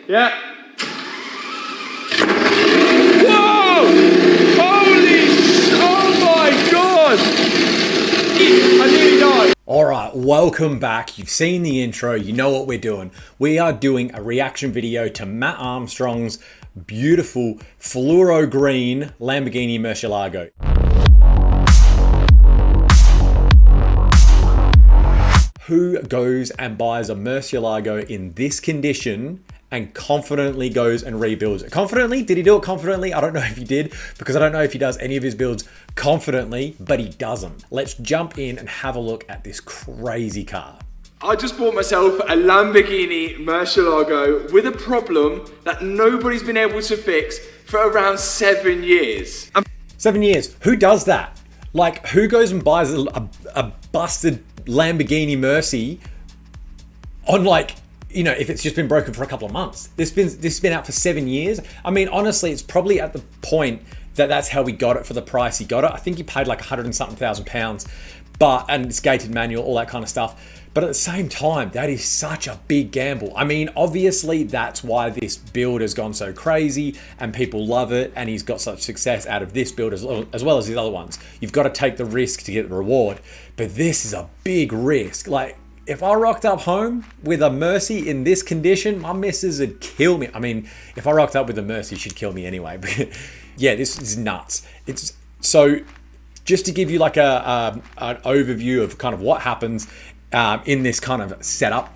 Yeah. Whoa! Holy, oh my God! I nearly died. All right, welcome back. You've seen the intro, you know what we're doing. We are doing a reaction video to Matt Armstrong's beautiful fluoro green Lamborghini Murcielago. Who goes and buys a Murcielago in this condition and confidently goes and rebuilds it? Confidently? Did he do it confidently? I don't know if he did, because I don't know if he does any of his builds confidently, but he doesn't. Let's jump in and have a look at this crazy car. I just bought myself a Lamborghini Murcielago with a problem that nobody's been able to fix for around 7 years. 7 years. Who does that? Like, who goes and buys a busted Lamborghini Mercy on, like, you know, if it's just been broken for a couple of months? This has been out for 7 years. I mean, honestly, it's probably at the point that that's how we got it for the price he got it. I think he paid like 100 and something thousand pounds, and it's gated manual, all that kind of stuff. But at the same time, that is such a big gamble. I mean, obviously that's why this build has gone so crazy and people love it, and he's got such success out of this build as well as the other ones. You've got to take the risk to get the reward, but this is a big risk. Like, if I rocked up home with a Mercy in this condition, my missus would kill me. I mean, if I rocked up with a Mercy, she'd kill me anyway. But yeah, this is nuts. It's so, just to give you like an overview of kind of what happens in this kind of setup.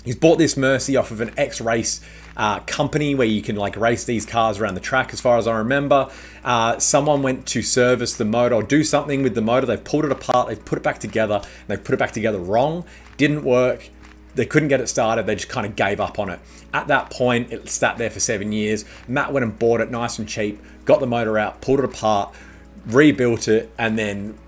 He's bought this Mercy off of an ex-race company where you can like race these cars around the track, as far as I remember. Someone went to service the motor or do something with the motor. They've pulled it apart, they've put it back together, and they've put it back together wrong. Didn't work. They couldn't get it started. They just kind of gave up on it. At that point, it sat there for 7 years. Matt went and bought it nice and cheap, got the motor out, pulled it apart, rebuilt it, and then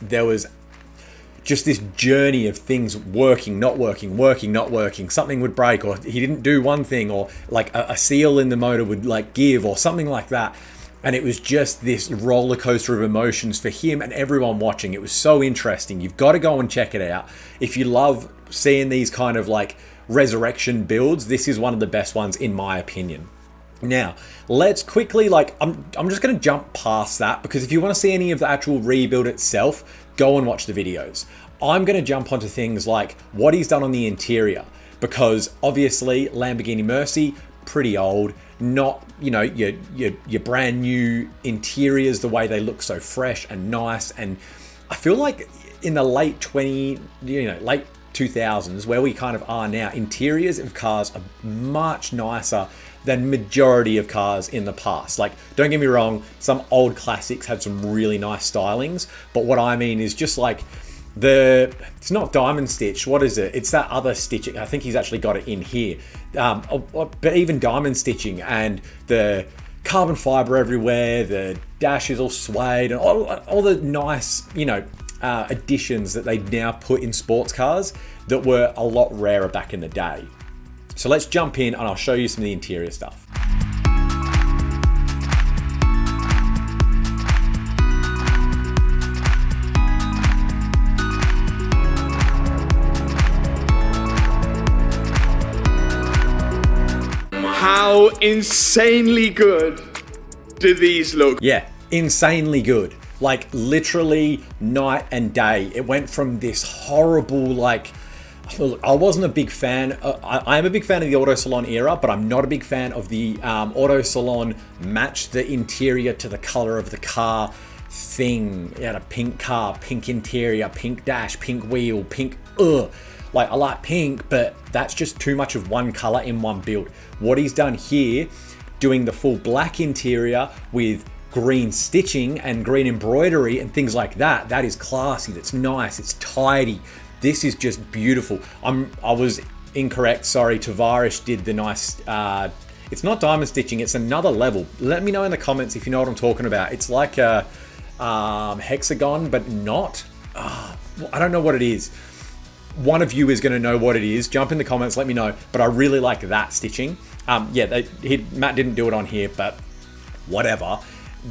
there was just this journey of things working, not working, working, not working. Something would break, or he didn't do one thing, or like a seal in the motor would like give, or something like that. And it was just this roller coaster of emotions for him and everyone watching. It was so interesting. You've got to go and check it out. If you love seeing these kind of like resurrection builds, this is one of the best ones in my opinion. Now, let's quickly, like, I'm just going to jump past that, because if you want to see any of the actual rebuild itself, go and watch the videos. I'm going to jump onto things like what he's done on the interior, because obviously Lamborghini Mercy, pretty old, not, you know, your brand new interiors, the way they look so fresh and nice. And I feel like in the late 2000s, where we kind of are now, interiors of cars are much nicer than majority of cars in the past. Like, don't get me wrong, some old classics had some really nice stylings, but what I mean is just like it's not diamond stitch, what is it? It's that other stitching. I think he's actually got it in here. But even diamond stitching and the carbon fiber everywhere, the dash is all suede, and all the nice, you know, additions that they now put in sports cars that were a lot rarer back in the day. So let's jump in and I'll show you some of the interior stuff. How insanely good do these look? Yeah, insanely good. Like, literally night and day. It went from this horrible, like, look, I wasn't a big fan. I am a big fan of the Auto Salon era, but I'm not a big fan of the Auto Salon match the interior to the color of the car thing. It had a pink car, pink interior, pink dash, pink wheel, pink, Like, I like pink, but that's just too much of one color in one build. What he's done here, doing the full black interior with green stitching and green embroidery and things like that, that is classy, that's nice, it's tidy. This is just beautiful. I was incorrect, sorry. Tavares did the nice, it's not diamond stitching, it's another level. Let me know in the comments if you know what I'm talking about. It's like a hexagon, but not. I don't know what it is. One of you is going to know what it is. Jump in the comments, let me know. But I really like that stitching. Yeah, Matt didn't do it on here, but whatever.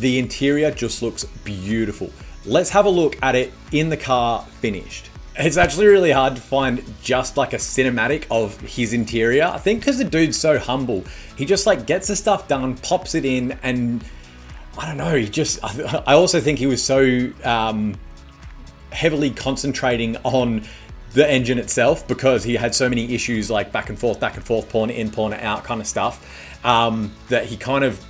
The interior just looks beautiful. Let's have a look at it in the car finished. It's actually really hard to find just like a cinematic of his interior. I think because the dude's so humble, he just like gets the stuff done, pops it in, and I don't know. I also think he was so heavily concentrating on the engine itself because he had so many issues like back and forth, pulling it in, pulling it out kind of stuff, that he kind of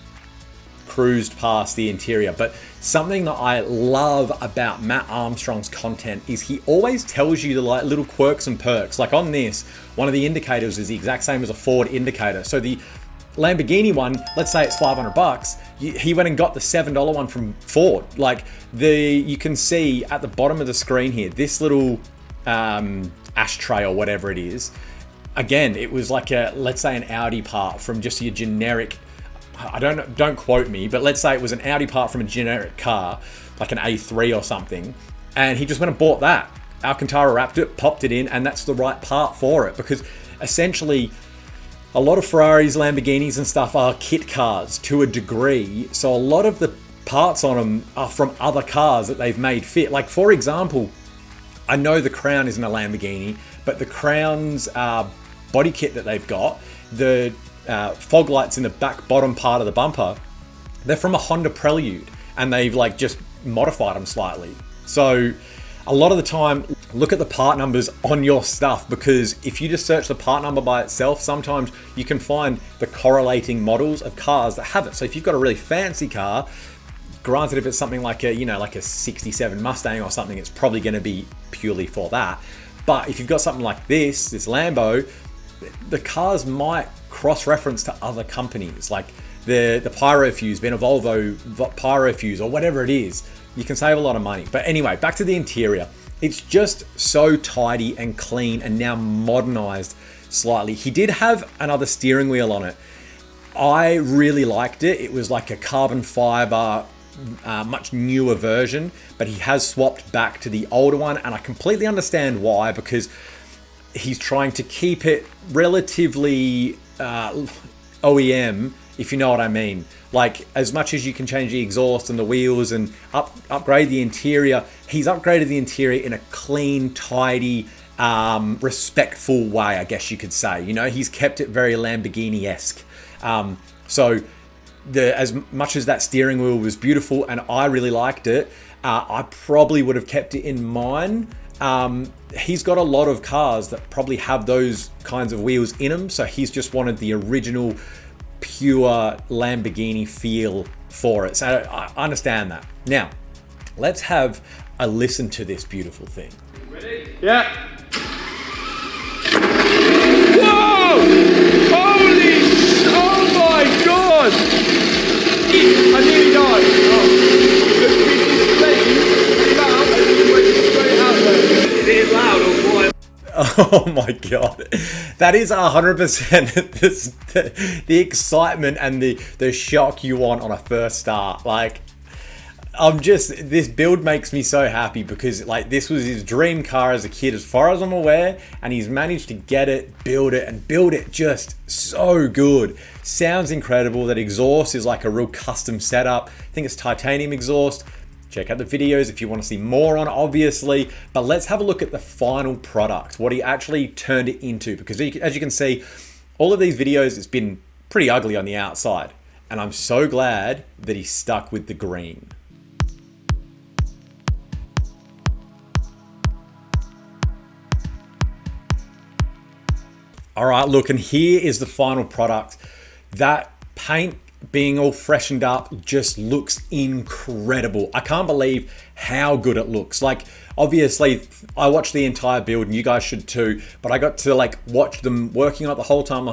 cruised past the interior. But something that I love about Matt Armstrong's content is he always tells you the like little quirks and perks. Like on this, one of the indicators is the exact same as a Ford indicator. So the Lamborghini one, let's say it's $500, he went and got the $7 one from Ford. Like you can see at the bottom of the screen here, this little ashtray or whatever it is. Again, it was like let's say an Audi part from just your generic, don't quote me, but let's say it was an Audi part from a generic car, like an A3 or something, and he just went and bought that. Alcantara wrapped it, popped it in, and that's the right part for it, because essentially a lot of Ferraris, Lamborghinis and stuff are kit cars to a degree, so a lot of the parts on them are from other cars that they've made fit. Like for example, I know the Crown isn't a Lamborghini, but the Crown's body kit that they've got, the fog lights in the back bottom part of the bumper, they're from a Honda Prelude, and they've like just modified them slightly. So a lot of the time, look at the part numbers on your stuff, because if you just search the part number by itself, sometimes you can find the correlating models of cars that have it. So if you've got a really fancy car, granted if it's something like a 67 Mustang or something, it's probably going to be purely for that. But if you've got something like this Lambo, the cars might cross-reference to other companies, like the Pyrofuse being a Volvo Pyrofuse or whatever it is. You can save a lot of money. But anyway, back to the interior. It's just so tidy and clean and now modernized slightly. He did have another steering wheel on it. I really liked it. It was like a carbon fiber, much newer version, but he has swapped back to the older one, and I completely understand why, because he's trying to keep it relatively OEM, if you know what I mean. Like, as much as you can change the exhaust and the wheels and upgrade the interior, he's upgraded the interior in a clean, tidy, respectful way, I guess you could say. You know, he's kept it very Lamborghini-esque. So as much as that steering wheel was beautiful and I really liked it, I probably would have kept it in mine. He's got a lot of cars that probably have those kinds of wheels in them, so he's just wanted the original pure Lamborghini feel for it. So I understand that. Now, let's have a listen to this beautiful thing. Ready? Yeah. Whoa! Holy! Oh my God! I nearly died. It is loud or what? Oh my God. That is 100% the excitement and the shock you want on a first start. Like, this build makes me so happy, because like this was his dream car as a kid, as far as I'm aware, and he's managed to get it, build it just so good. Sounds incredible. That exhaust is like a real custom setup. I think it's titanium exhaust. Check out the videos if you want to see more on it, obviously. But let's have a look at the final product, what he actually turned it into. Because as you can see, all of these videos, it's been pretty ugly on the outside. And I'm so glad that he stuck with the green. All right, look, and here is the final product. That paint being all freshened up just looks incredible. I can't believe how good it looks. Like, obviously I watched the entire build and you guys should too, but I got to like watch them working on it the whole time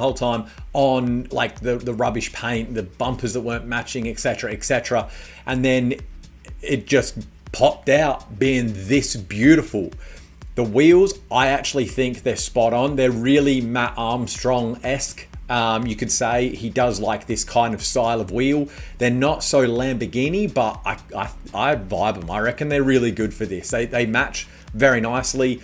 on like the rubbish paint, the bumpers that weren't matching, etc. And then it just popped out being this beautiful. The wheels, I actually think they're spot on. They're really Matt Armstrong-esque. You could say he does like this kind of style of wheel. They're not so Lamborghini, but I vibe them. I reckon they're really good for this. They match very nicely.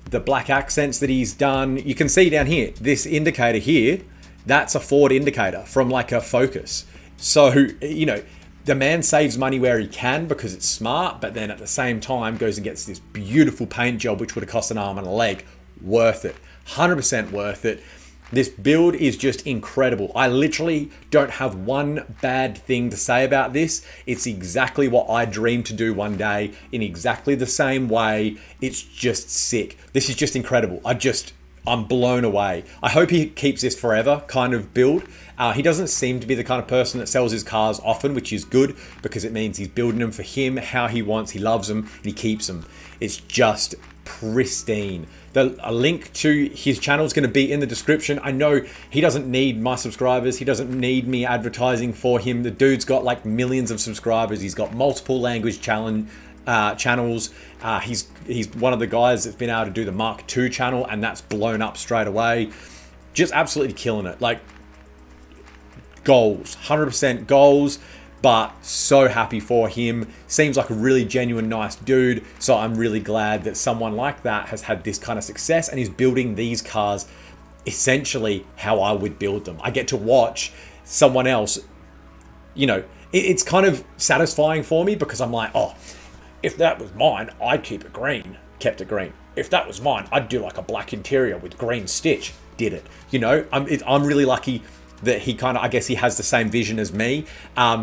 The black accents that he's done, you can see down here, this indicator here, that's a Ford indicator from like a Focus. So, you know, The man saves money where he can because it's smart, but then at the same time goes and gets this beautiful paint job, which would have cost an arm and a leg. Worth it. 100% worth it. This build is just incredible. I literally don't have one bad thing to say about this. It's exactly what I dreamed to do one day in exactly the same way. It's just sick. This is just incredible. I'm blown away. I hope he keeps this forever kind of build. He doesn't seem to be the kind of person that sells his cars often, which is good because it means he's building them for him, how he wants, he loves them, and he keeps them. It's just pristine. A link to his channel is going to be in the description. I know he doesn't need my subscribers. He doesn't need me advertising for him. The dude's got like millions of subscribers. He's got multiple language channels. He's one of the guys that's been able to do the Mark II channel, and that's blown up straight away. Just absolutely killing it. Like, goals, 100% goals, but so happy for him. Seems like a really genuine, nice dude. So I'm really glad that someone like that has had this kind of success and is building these cars essentially how I would build them. I get to watch someone else, it's kind of satisfying for me because I'm like, oh, if that was mine, I'd keep it green. Kept it green. If that was mine, I'd do like a black interior with green stitch. Did it. I'm really lucky that he I guess he has the same vision as me.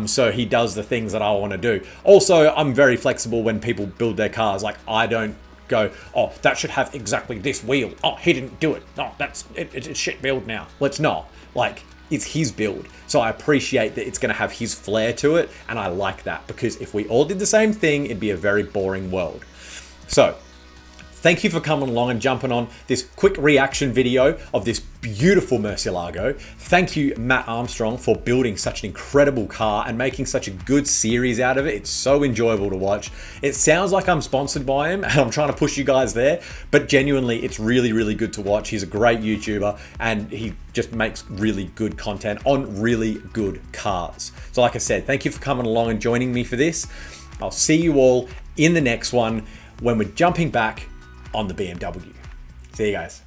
So he does the things that I want to do. Also, I'm very flexible when people build their cars. Like, I don't go, oh, that should have exactly this wheel. Oh, he didn't do it. No, it's a shit build now. Let's not. Like, it's his build. So I appreciate that it's going to have his flair to it. And I like that because if we all did the same thing, it'd be a very boring world. So thank you for coming along and jumping on this quick reaction video of this beautiful Murcielago. Thank you, Matt Armstrong, for building such an incredible car and making such a good series out of it. It's so enjoyable to watch. It sounds like I'm sponsored by him and I'm trying to push you guys there, but genuinely, it's really, really good to watch. He's a great YouTuber and he just makes really good content on really good cars. So like I said, thank you for coming along and joining me for this. I'll see you all in the next one when we're jumping back on the BMW. See you guys.